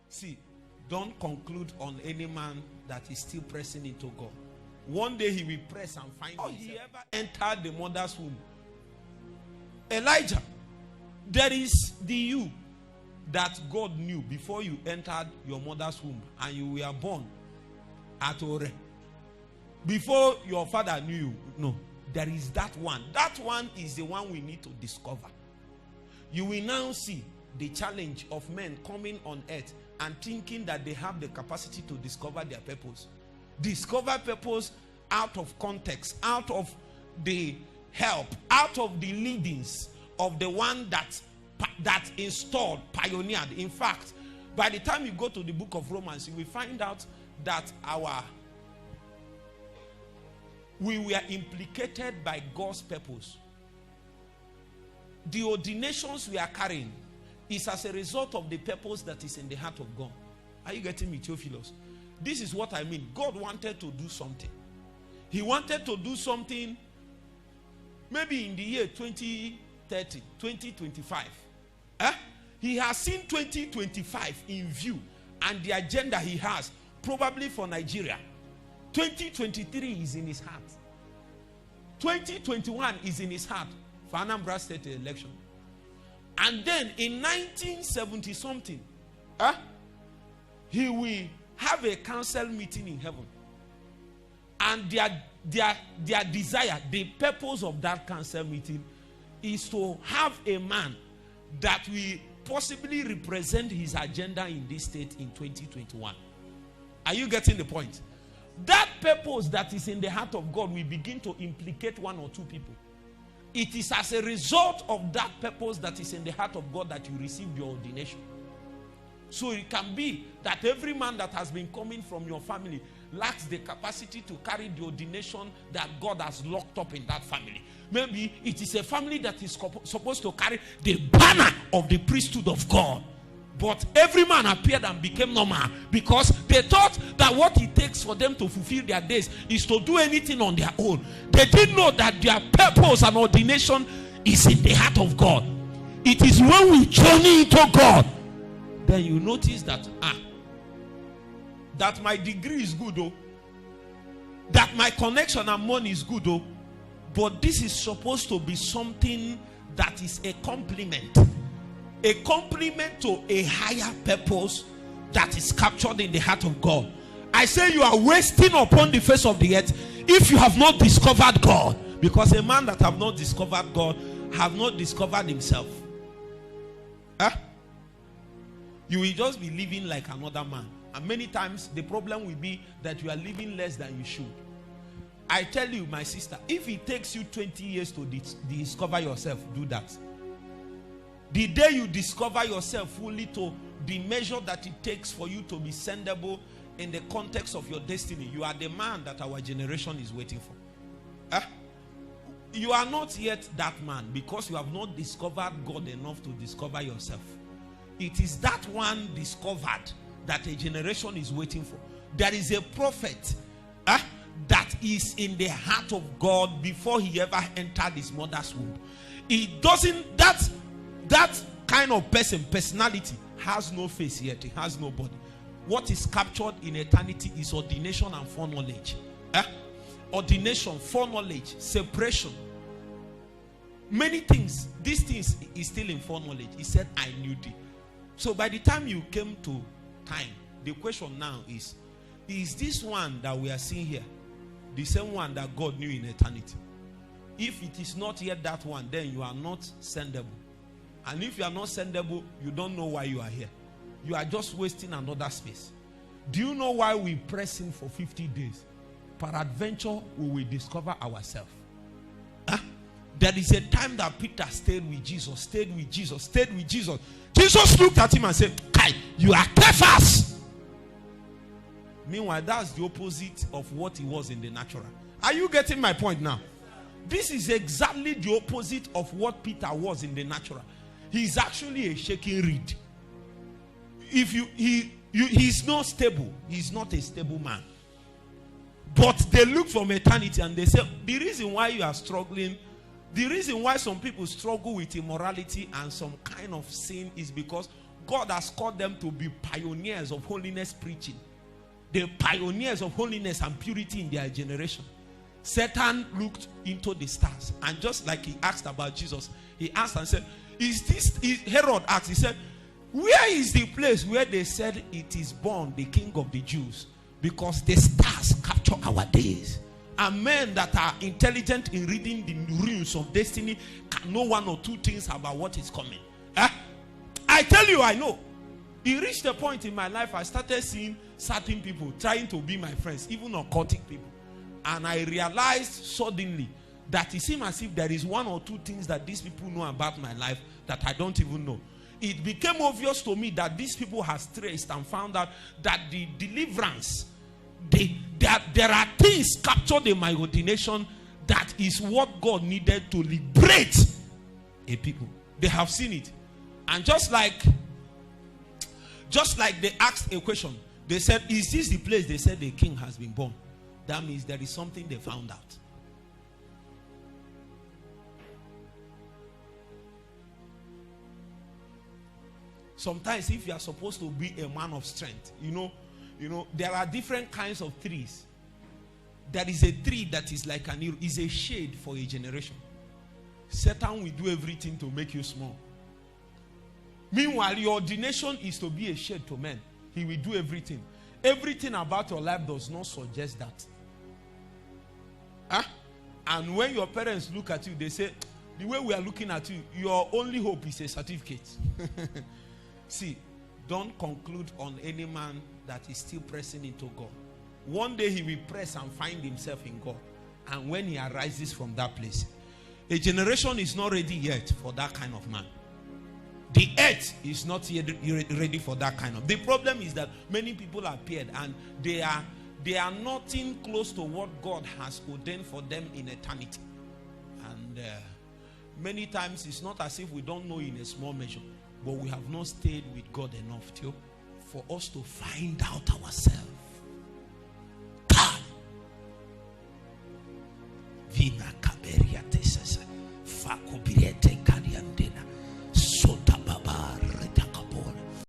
See, don't conclude on any man that is still pressing into God. One day he will press and find he ever entered the mother's womb. Elijah, there is the you that God knew before you entered your mother's womb and you were born at Ore. Before your father knew you. No, there is that one. That one is the one we need to discover. You will now see the challenge of men coming on earth and thinking that they have the capacity to discover their purpose. Discover purpose out of context, out of the help, out of the leadings of the one that installed, pioneered. In fact, by the time you go to the book of Romans, you will find out that we were implicated by God's purpose. The ordinations we are carrying is as a result of the purpose that is in the heart of God. Are you getting me, Theophilus? This is what I mean. God wanted to do something. He wanted to do something maybe in the year 2030, 2025. He has seen 2025 in view and the agenda he has probably for Nigeria. 2023 is in his heart. 2021 is in his heart for Anambra State election. And then in 1970 something, he will have a council meeting in heaven. And their desire, the purpose of that council meeting is to have a man that will possibly represent his agenda in this state in 2021. Are you getting the point? That purpose that is in the heart of God will begin to implicate one or two people. It is as a result of that purpose that is in the heart of God that you receive your ordination. So it can be that every man that has been coming from your family lacks the capacity to carry the ordination that God has locked up in that family. Maybe it is a family that is supposed to carry the banner of the priesthood of God. But every man appeared and became normal because they thought that what it takes for them to fulfill their days is to do anything on their own. They didn't know that their purpose and ordination is in the heart of God. It is when we journey into God, then you notice that that my degree is good, oh, that my connection and money is good, oh, but this is supposed to be something that is a complement to a higher purpose that is captured in the heart of God. I say you are wasting upon the face of the earth if you have not discovered God, because a man that have not discovered God have not discovered himself. You will just be living like another man, and many times the problem will be that you are living less than you should. I tell you, my sister, if it takes you 20 years to discover yourself, do that. The day you discover yourself fully to the measure that it takes for you to be sendable in the context of your destiny, you are the man that our generation is waiting for. You are not yet that man because you have not discovered God enough to discover yourself. It is that one discovered that a generation is waiting for. There is a prophet that is in the heart of God before he ever entered his mother's womb. It doesn't, that kind of personality has no face yet. It has no body. What is captured in eternity is ordination and foreknowledge. Ordination, foreknowledge, separation. Many things. These things is still in foreknowledge. He said, I knew thee. So by the time you came to time, the question now is this one that we are seeing here the same one that God knew in eternity? If it is not yet that one, then you are not sendable. And if you are not sendable, you don't know why you are here. You are just wasting another space. Do you know why we press in for 50 days? Peradventure, we will discover ourselves. There is a time that Peter stayed with Jesus. Jesus looked at him and said, Kai, you are Cephas. Meanwhile, that's the opposite of what he was in the natural. Are you getting my point now? This is exactly the opposite of what Peter was in the natural. He's actually a shaking reed. He's not stable. He's not a stable man. But they look from eternity and they say, the reason why you are struggling, the reason why some people struggle with immorality and some kind of sin is because God has called them to be pioneers of holiness preaching. The pioneers of holiness and purity in their generation. Satan looked into the stars, and just like he asked about Jesus, he asked and said, Herod asked, he said, where is the place where they said it is born the King of the Jews? Because the stars capture our days. And men that are intelligent in reading the runes of destiny can know one or two things about what is coming. I tell you, I know. It reached a point in my life, I started seeing certain people trying to be my friends, even occultic people. And I realized suddenly that it seemed as if there is one or two things that these people know about my life that I don't even know. It became obvious to me that these people have traced and found out that the deliverance, there are things captured in my ordination that is what God needed to liberate a people. They have seen it. And just like they asked a question, they said, is this the place they said the king has been born? That means there is something they found out. Sometimes if you are supposed to be a man of strength, you know, there are different kinds of trees. There is a tree that is like is a shade for a generation. Satan will do everything to make you small. Meanwhile, your ordination is to be a shade to men. He will do everything. Everything about your life does not suggest that. And when your parents look at you, they say, the way we are looking at you, your only hope is a certificate. See, don't conclude on any man that is still pressing into God. One day he will press and find himself in God. And when he arises from that place, a generation is not ready yet for that kind of man. The earth is not yet ready for that kind of. The problem is that many people appeared and they are nothing close to what God has ordained for them in eternity. And many times it's not as if we don't know in a small measure, but we have not stayed with God enough for us to find out ourselves. God. Vina kaberiate sasa. Fakubiriete.